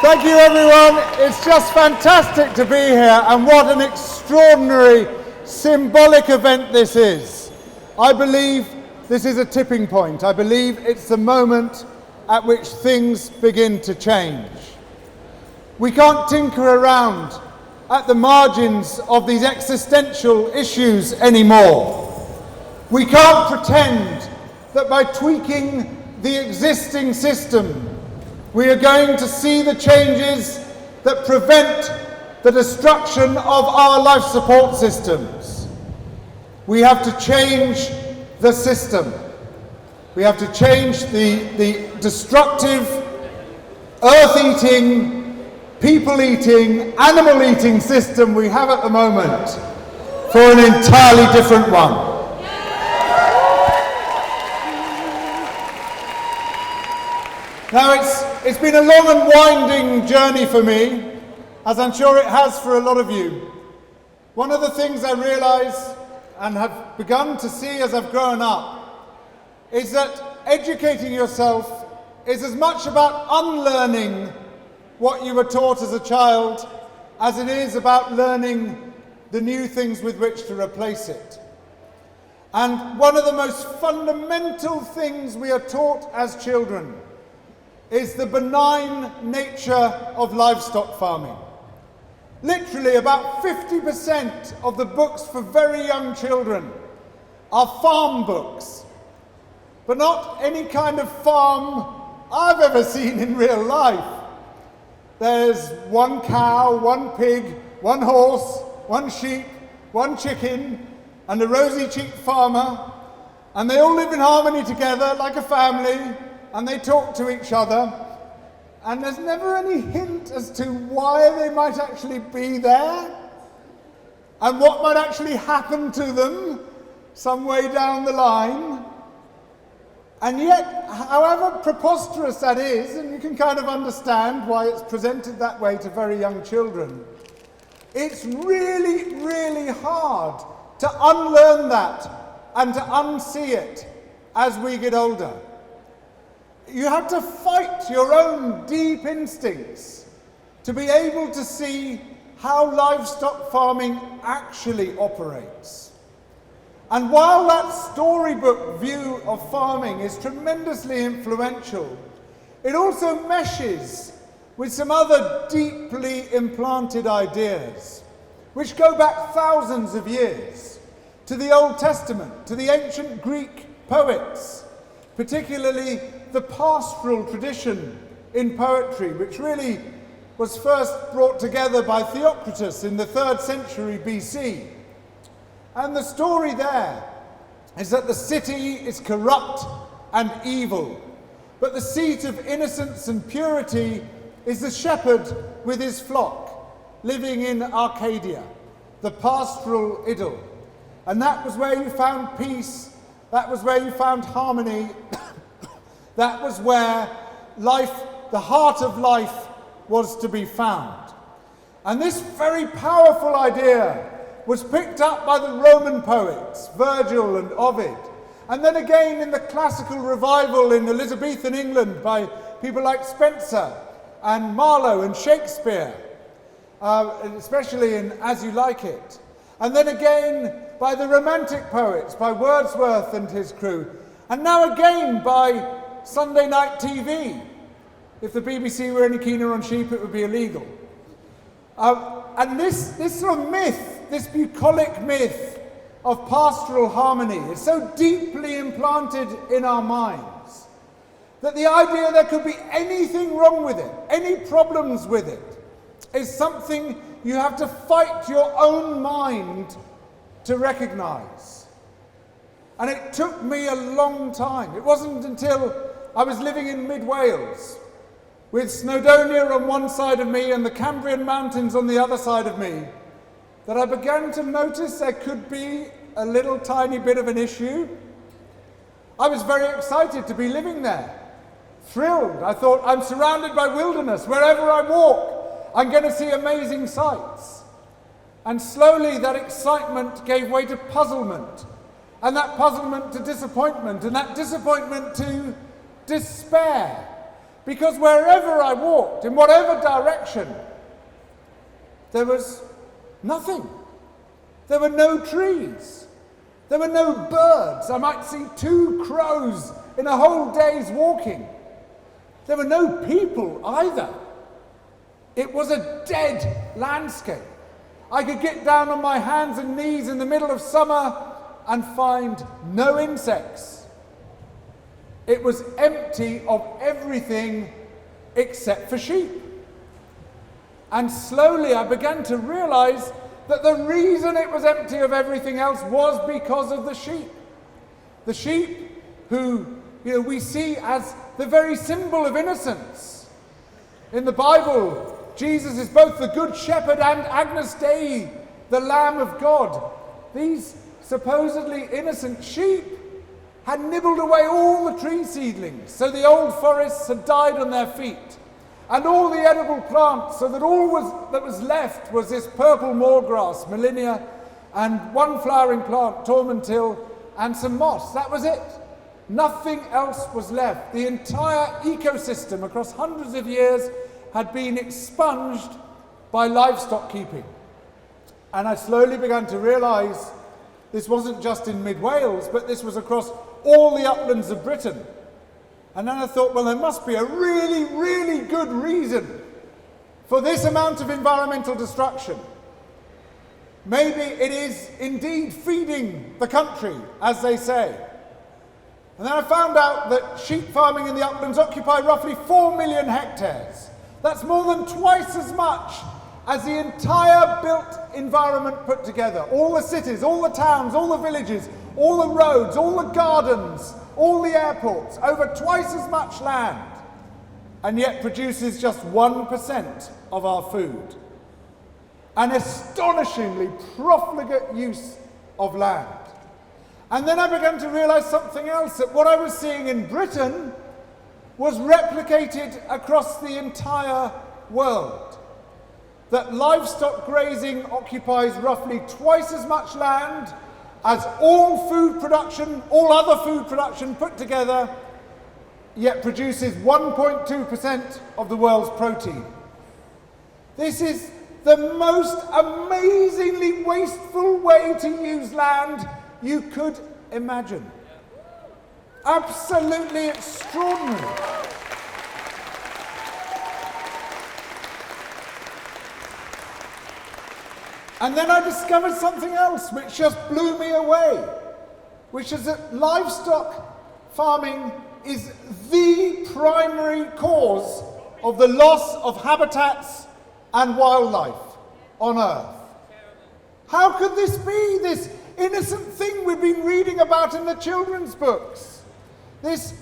Thank you, everyone. It's just fantastic to be here, and what an extraordinary symbolic event this is. I believe this is a tipping point. I believe it's the moment at which things begin to change. We can't tinker around at the margins of these existential issues anymore. We can't pretend that by tweaking the existing system, we are going to see the changes that prevent the destruction of our life support systems. We have to change the system. We have to change the destructive, earth-eating, people-eating, animal-eating system we have at the moment for an entirely different one. Now, it's been a long and winding journey for me, as I'm sure it has for a lot of you. One of the things I realise and have begun to see as I've grown up is that educating yourself is as much about unlearning what you were taught as a child as it is about learning the new things with which to replace it. And one of the most fundamental things we are taught as children is the benign nature of livestock farming. Literally about 50% of the books for very young children are farm books, but not any kind of farm I've ever seen in real life. There's one cow, one pig, one horse, one sheep, one chicken, and a rosy-cheeked farmer, and they all live in harmony together like a family, and they talk to each other, and there's never any hint as to why they might actually be there, and what might actually happen to them some way down the line. And yet, however preposterous that is, and you can kind of understand why it's presented that way to very young children, it's really, really hard to unlearn that and to unsee it as we get older. You have to fight your own deep instincts to be able to see how livestock farming actually operates. And while that storybook view of farming is tremendously influential, it also meshes with some other deeply implanted ideas, which go back thousands of years to the Old Testament, to the ancient Greek poets, particularly the pastoral tradition in poetry, which really was first brought together by Theocritus in the 3rd century BC. And the story there is that the city is corrupt and evil, but the seat of innocence and purity is the shepherd with his flock, living in Arcadia, the pastoral idyll. And that was where you found peace, that was where you found harmony, that was where life, the heart of life, was to be found. And this very powerful idea was picked up by the Roman poets, Virgil and Ovid, and then again in the classical revival in Elizabethan England by people like Spenser and Marlowe and Shakespeare, especially in As You Like It. And then again by the Romantic poets, by Wordsworth and his crew. And now again by Sunday night TV. If the BBC were any keener on sheep, it would be illegal. And this sort of myth, this bucolic myth of pastoral harmony is so deeply implanted in our minds that the idea there could be anything wrong with it, any problems with it, is something you have to fight your own mind to recognize. And it took me a long time. It wasn't until I was living in mid-Wales with Snowdonia on one side of me and the Cambrian Mountains on the other side of me that I began to notice there could be a little tiny bit of an issue. I was very excited to be living there, thrilled. I thought, I'm surrounded by wilderness. Wherever I walk, I'm going to see amazing sights. And slowly that excitement gave way to puzzlement, and that puzzlement to disappointment, and that disappointment to despair. Because wherever I walked, in whatever direction, there was nothing. There were no trees. There were no birds. I might see 2 crows in a whole day's walking. There were no people either. It was a dead landscape. I could get down on my hands and knees in the middle of summer and find no insects. It was empty of everything except for sheep. And slowly I began to realize that the reason it was empty of everything else was because of the sheep. The sheep who, we see as the very symbol of innocence. In the Bible, Jesus is both the Good Shepherd and Agnus Dei, the Lamb of God. These supposedly innocent sheep had nibbled away all the tree seedlings, so the old forests had died on their feet, and all the edible plants, so that that was left was this purple moorgrass, Melinia, and one flowering plant, Tormentil, and some moss. That was it. Nothing else was left. The entire ecosystem across hundreds of years had been expunged by livestock keeping. And I slowly began to realize this wasn't just in mid-Wales, but this was across all the uplands of Britain. And then I thought, well, there must be a really, really good reason for this amount of environmental destruction. Maybe it is indeed feeding the country, as they say. And then I found out that sheep farming in the uplands occupy roughly 4 million hectares. That's more than twice as much as the entire built environment put together. All the cities, all the towns, all the villages, all the roads, all the gardens, all the airports, over twice as much land, and yet produces just 1% of our food. An astonishingly profligate use of land. And then I began to realize something else, that what I was seeing in Britain was replicated across the entire world. That livestock grazing occupies roughly twice as much land as all food production, all other food production put together, yet produces 1.2% of the world's protein. This is the most amazingly wasteful way to use land you could imagine. Absolutely extraordinary. And then I discovered something else which just blew me away, which is that livestock farming is the primary cause of the loss of habitats and wildlife on Earth. How could this be, this innocent thing we've been reading about in the children's books? This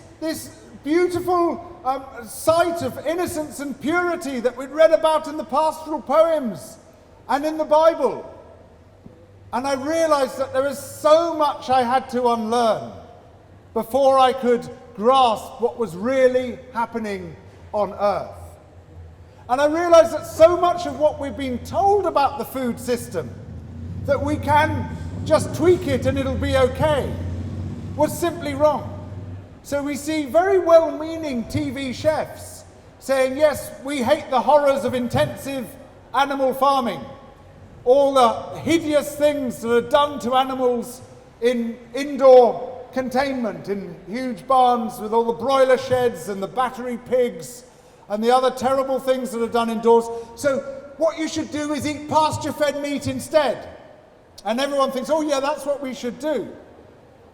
beautiful sight of innocence and purity that we'd read about in the pastoral poems and in the Bible. And I realized that there was so much I had to unlearn before I could grasp what was really happening on Earth. And I realized that so much of what we've been told about the food system, that we can just tweak it and it'll be okay, was simply wrong. So we see very well-meaning TV chefs saying, yes, we hate the horrors of intensive animal farming, all the hideous things that are done to animals in indoor containment, in huge barns with all the broiler sheds and the battery pigs and the other terrible things that are done indoors. So what you should do is eat pasture-fed meat instead. And everyone thinks, oh yeah, that's what we should do.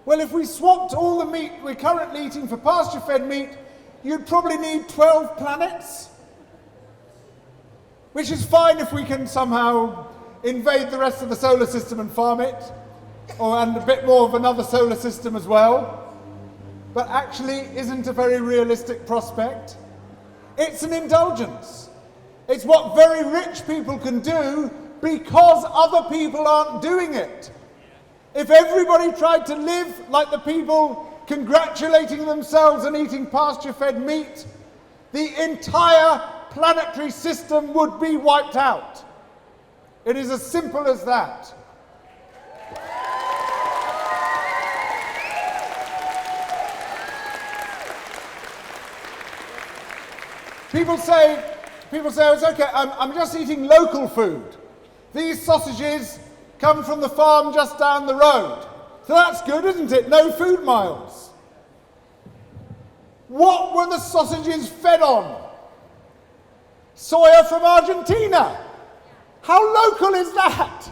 Well, if we swapped all the meat we're currently eating for pasture-fed meat, you'd probably need 12 planets, which is fine if we can somehow invade the rest of the solar system and farm it, and a bit more of another solar system as well, but actually isn't a very realistic prospect. It's an indulgence. It's what very rich people can do because other people aren't doing it. If everybody tried to live like the people congratulating themselves and eating pasture-fed meat, the entire planetary system would be wiped out. It is as simple as that. People say, oh, it's okay, I'm just eating local food. These sausages come from the farm just down the road. So that's good, isn't it? No food miles. What were the sausages fed on? Soya from Argentina. How local is that?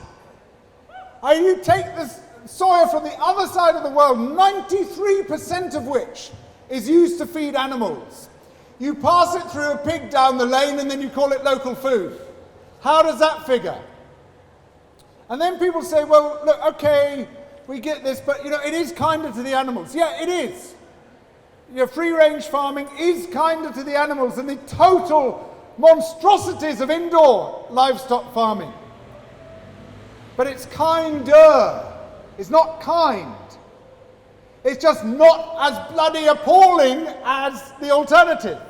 You take this soya from the other side of the world, 93% of which is used to feed animals. You pass it through a pig down the lane and then you call it local food. How does that figure? And then people say, well, look, okay, we get this, but it is kinder to the animals. Yeah, it is. Free-range farming is kinder to the animals than the total monstrosities of indoor livestock farming. But it's kinder. It's not kind. It's just not as bloody appalling as the alternative.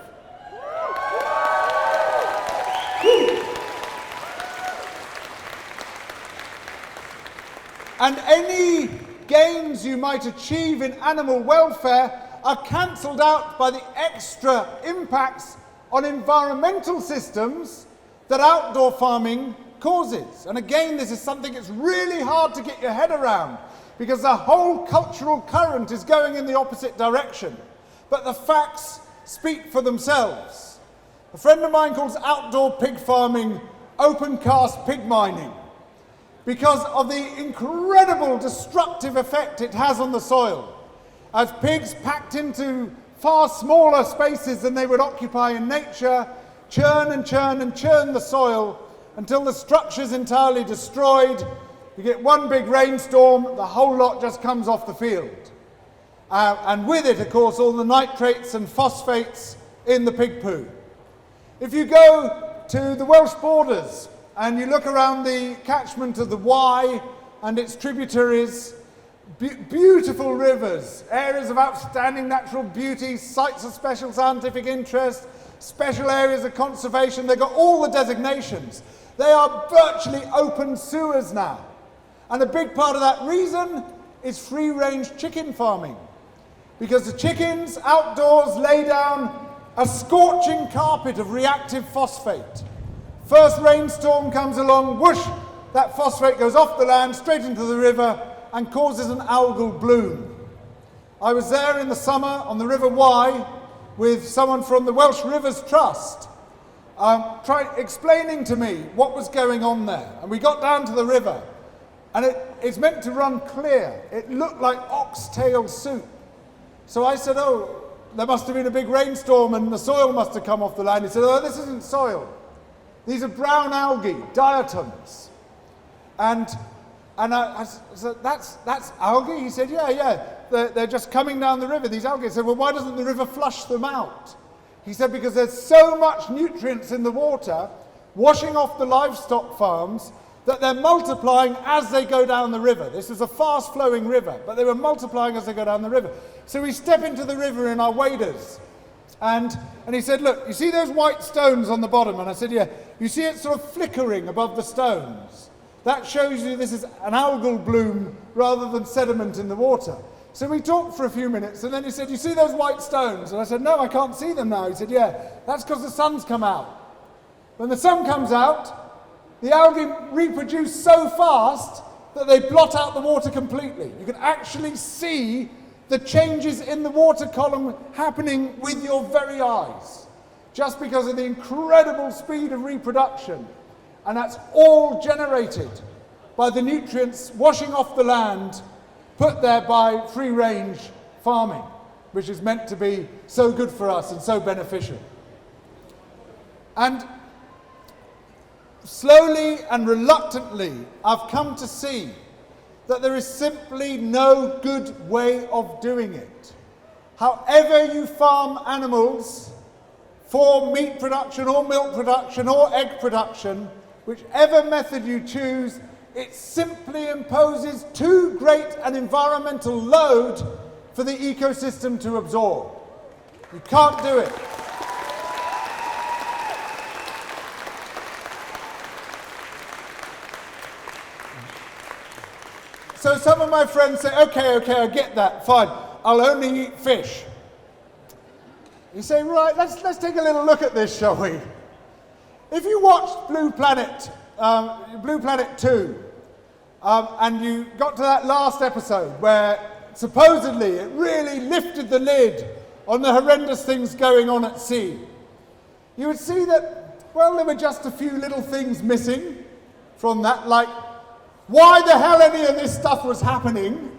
And any gains you might achieve in animal welfare are cancelled out by the extra impacts on environmental systems that outdoor farming causes. And again, this is something that's really hard to get your head around because the whole cultural current is going in the opposite direction. But the facts speak for themselves. A friend of mine calls outdoor pig farming open cast pig mining because of the incredible destructive effect it has on the soil. As pigs packed into far smaller spaces than they would occupy in nature, churn and churn and churn the soil until the structure's entirely destroyed. You get one big rainstorm, the whole lot just comes off the field. And with it, of course, all the nitrates and phosphates in the pig poo. If you go to the Welsh borders and you look around the catchment of the Wye and its tributaries, beautiful rivers, areas of outstanding natural beauty, sites of special scientific interest, special areas of conservation, they've got all the designations. They are virtually open sewers now. And a big part of that reason is free-range chicken farming. Because the chickens outdoors lay down a scorching carpet of reactive phosphate. First rainstorm comes along, whoosh, that phosphate goes off the land, straight into the river, and causes an algal bloom. I was there in the summer on the River Wye with someone from the Welsh Rivers Trust, explaining to me what was going on there. And we got down to the river, and it's meant to run clear. It looked like oxtail soup. So I said, oh, there must have been a big rainstorm and the soil must have come off the land. He said, oh, this isn't soil. These are brown algae, diatoms. And I said, that's algae? He said, yeah, they're just coming down the river, these algae. I said, well, why doesn't the river flush them out? He said, because there's so much nutrients in the water, washing off the livestock farms, that they're multiplying as they go down the river. This is a fast-flowing river, but they were multiplying as they go down the river. So we step into the river in our waders. And he said, look, you see those white stones on the bottom? And I said, yeah. You see it sort of flickering above the stones? That shows you this is an algal bloom rather than sediment in the water. So we talked for a few minutes, and then he said, you see those white stones? And I said, no, I can't see them now. He said, yeah, that's because the sun's come out. When the sun comes out, the algae reproduce so fast that they blot out the water completely. You can actually see the changes in the water column happening with your very eyes, just because of the incredible speed of reproduction. And that's all generated by the nutrients washing off the land, put there by free-range farming, which is meant to be so good for us and so beneficial. And slowly and reluctantly, I've come to see that there is simply no good way of doing it. However you farm animals for meat production or milk production or egg production, whichever method you choose, it simply imposes too great an environmental load for the ecosystem to absorb. You can't do it. So some of my friends say, okay, I get that, fine, I'll only eat fish. You say, right, let's take a little look at this, shall we? If you watched Blue Planet 2, and you got to that last episode where supposedly it really lifted the lid on the horrendous things going on at sea, you would see that, well, there were just a few little things missing from that, like why the hell any of this stuff was happening.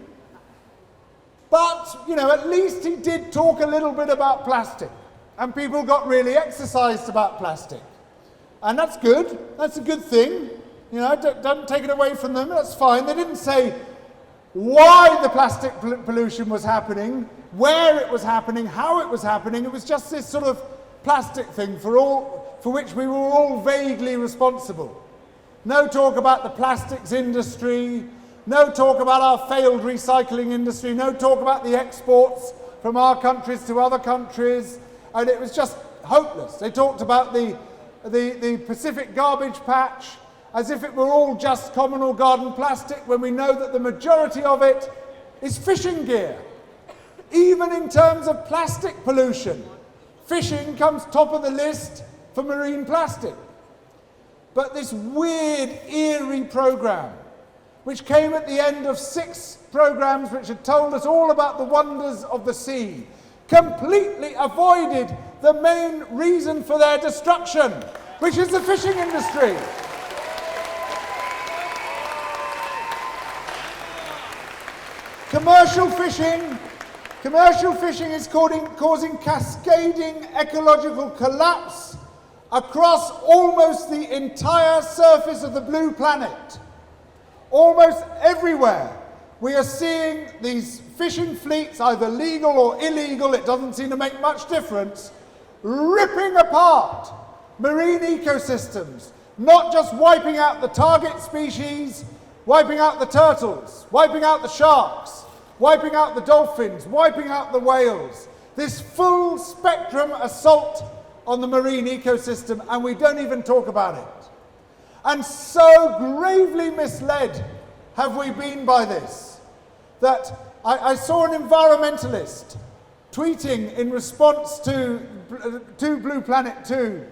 But, at least he did talk a little bit about plastic, and people got really exercised about plastic. And that's good. That's a good thing. Don't take it away from them. That's fine. They didn't say why the plastic pollution was happening, where it was happening, how it was happening. It was just this sort of plastic thing for which we were all vaguely responsible. No talk about the plastics industry, no talk about our failed recycling industry, no talk about the exports from our countries to other countries, and it was just hopeless. They talked about the Pacific garbage patch as if it were all just common or garden plastic, when we know that the majority of it is fishing gear. Even in terms of plastic pollution, fishing comes top of the list for marine plastic. But this weird, eerie program, which came at the end of 6 programs which had told us all about the wonders of the sea, completely avoided the main reason for their destruction, which is the fishing industry. Commercial fishing is causing cascading ecological collapse across almost the entire surface of the blue planet. Almost everywhere we are seeing these fishing fleets, either legal or illegal, it doesn't seem to make much difference, ripping apart marine ecosystems, not just wiping out the target species, wiping out the turtles, wiping out the sharks, wiping out the dolphins, wiping out the whales. This full spectrum assault on the marine ecosystem, and we don't even talk about it. And so gravely misled have we been by this, that I saw an environmentalist tweeting in response to Blue Planet 2,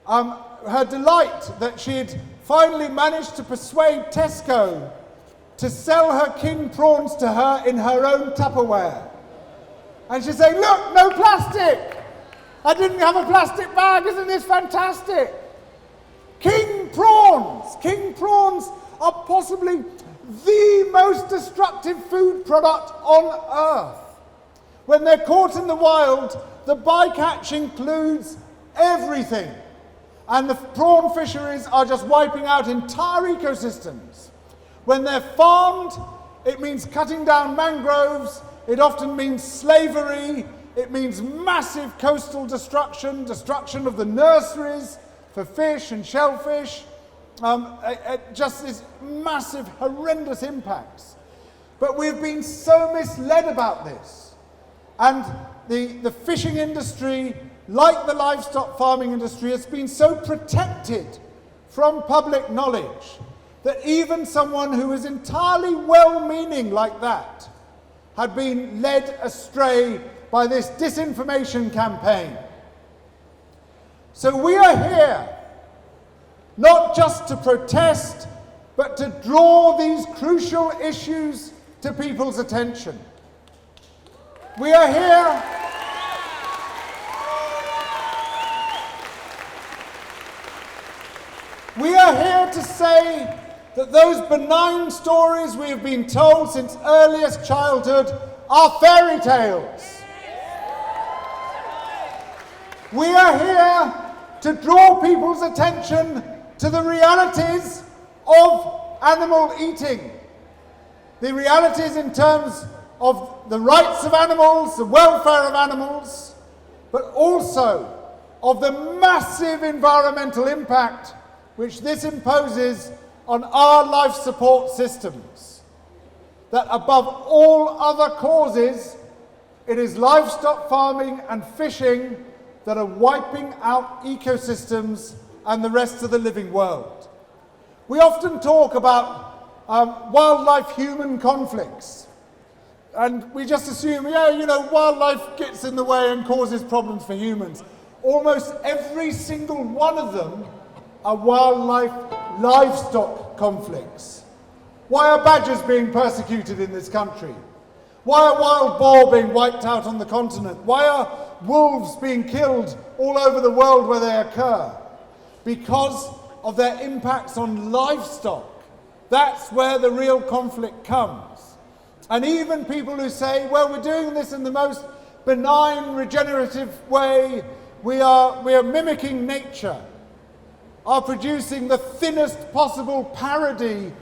her delight that she had finally managed to persuade Tesco to sell her king prawns to her in her own Tupperware. And she's saying, look, no plastic! I didn't have a plastic bag, isn't this fantastic? King prawns! King prawns are possibly the most destructive food product on earth. When they're caught in the wild, the bycatch includes everything. And the prawn fisheries are just wiping out entire ecosystems. When they're farmed, it means cutting down mangroves, it often means slavery, it means massive coastal destruction of the nurseries for fish and shellfish, just these massive, horrendous impacts. But we've been so misled about this. And the fishing industry, like the livestock farming industry, has been so protected from public knowledge that even someone who is entirely well-meaning like that had been led astray by this disinformation campaign. So we are here not just to protest, but to draw these crucial issues to people's attention. We are here to say that those benign stories we have been told since earliest childhood are fairy tales. We are here to draw people's attention to the realities of animal eating. The realities in terms of the rights of animals, the welfare of animals, but also of the massive environmental impact which this imposes on our life support systems. That above all other causes, it is livestock farming and fishing that are wiping out ecosystems and the rest of the living world. We often talk about wildlife-human conflicts, And we just assume, wildlife gets in the way and causes problems for humans. Almost every single one of them are livestock conflicts. Why are badgers being persecuted in this country? Why are wild boar being wiped out on the continent? Why are wolves being killed all over the world where they occur? Because of their impacts on livestock. That's where the real conflict comes. And even people who say, well, we're doing this in the most benign, regenerative way, we are mimicking nature, are producing the thinnest possible parody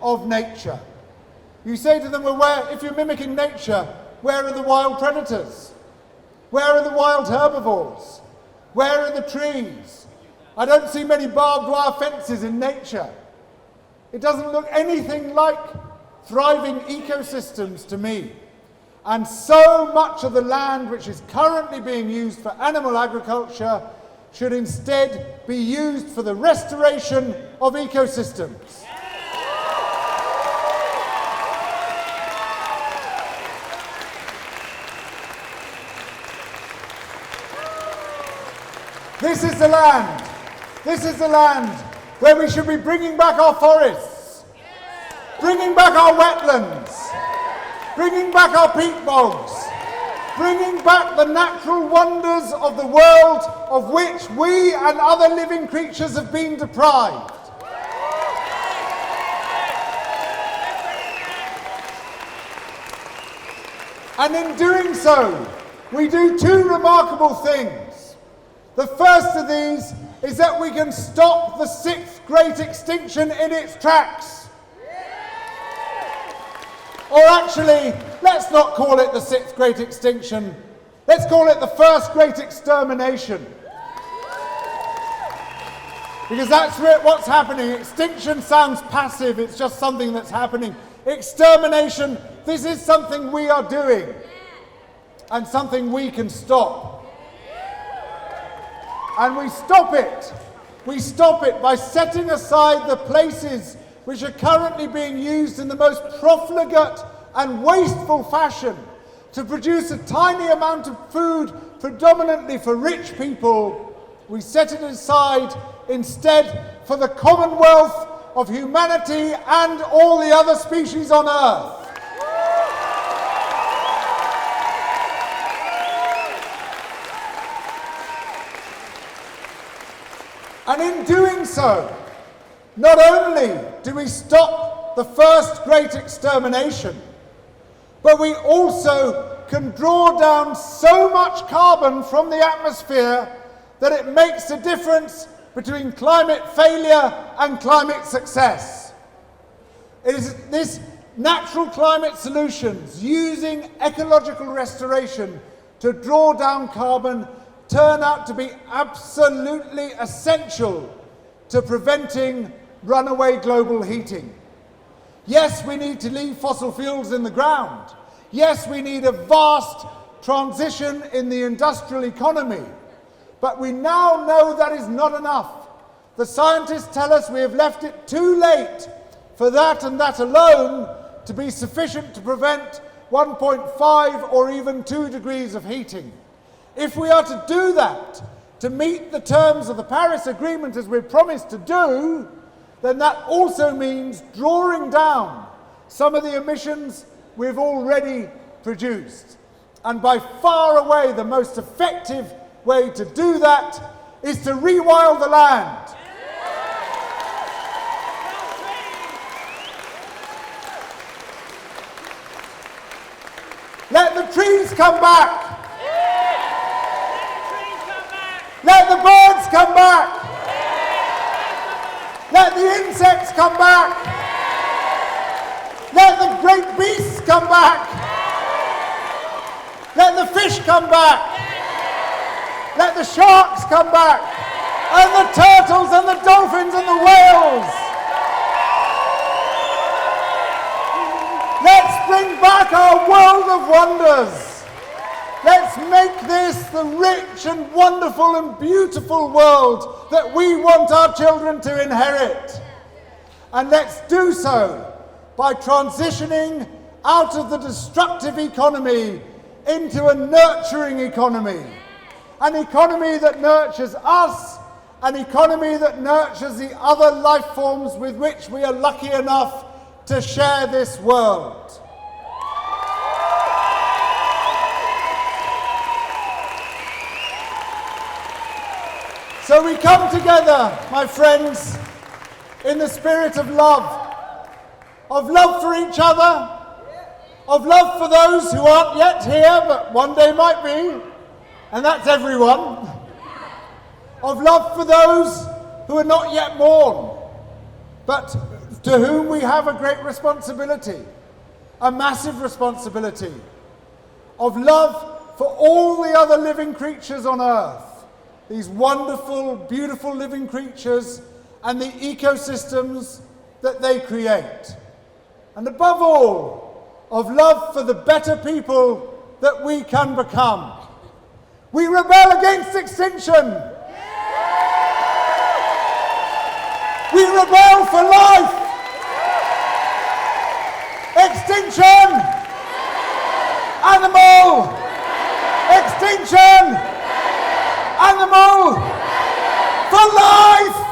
of nature. You say to them, well, if you're mimicking nature, where are the wild predators? Where are the wild herbivores? Where are the trees? I don't see many barbed wire fences in nature. It doesn't look anything like thriving ecosystems to me. And so much of the land which is currently being used for animal agriculture should instead be used for the restoration of ecosystems. This is the land. This is the land where we should be bringing back our forests, bringing back our wetlands, bringing back our peat bogs, bringing back the natural wonders of the world of which we and other living creatures have been deprived. And in doing so, we do two remarkable things. The first of these is that we can stop the sixth great extinction in its tracks. Or actually, let's not call it the sixth great extinction. Let's call it the first great extermination. Because that's what's happening. Extinction sounds passive, it's just something that's happening. Extermination, this is something we are doing and something we can stop. And we stop it. We stop it by setting aside the places which are currently being used in the most profligate and wasteful fashion to produce a tiny amount of food predominantly for rich people. We set it aside instead for the commonwealth of humanity and all the other species on Earth. And in doing so, not only do we stop the first great extermination, but we also can draw down so much carbon from the atmosphere that it makes a difference between climate failure and climate success. It is this natural climate solutions using ecological restoration to draw down carbon turn out to be absolutely essential to preventing runaway global heating. Yes, we need to leave fossil fuels in the ground. Yes, we need a vast transition in the industrial economy. But we now know that is not enough. The scientists tell us we have left it too late for that and that alone to be sufficient to prevent 1.5 or even 2 degrees of heating. If we are to do that, to meet the terms of the Paris Agreement as we're promised to do, then that also means drawing down some of the emissions we've already produced. And by far away the most effective way to do that is to rewire the land. Let the trees come back. Let the birds come back. Let the insects come back. Let the great beasts come back. Let the fish come back. Let the sharks come back. And the turtles and the dolphins and the whales. Let's bring back our world of wonders. Let's make this the rich and wonderful and beautiful world that we want our children to inherit. And let's do so by transitioning out of the destructive economy into a nurturing economy. An economy that nurtures us, an economy that nurtures the other life forms with which we are lucky enough to share this world. So we come together, my friends, in the spirit of love for each other, of love for those who aren't yet here but one day might be, and that's everyone, of love for those who are not yet born, but to whom we have a great responsibility, a massive responsibility, of love for all the other living creatures on earth, these wonderful, beautiful living creatures and the ecosystems that they create. And above all, of love for the better people that we can become. We rebel against extinction. We rebel for life. Extinction. Animal. Extinction. Animal. For life.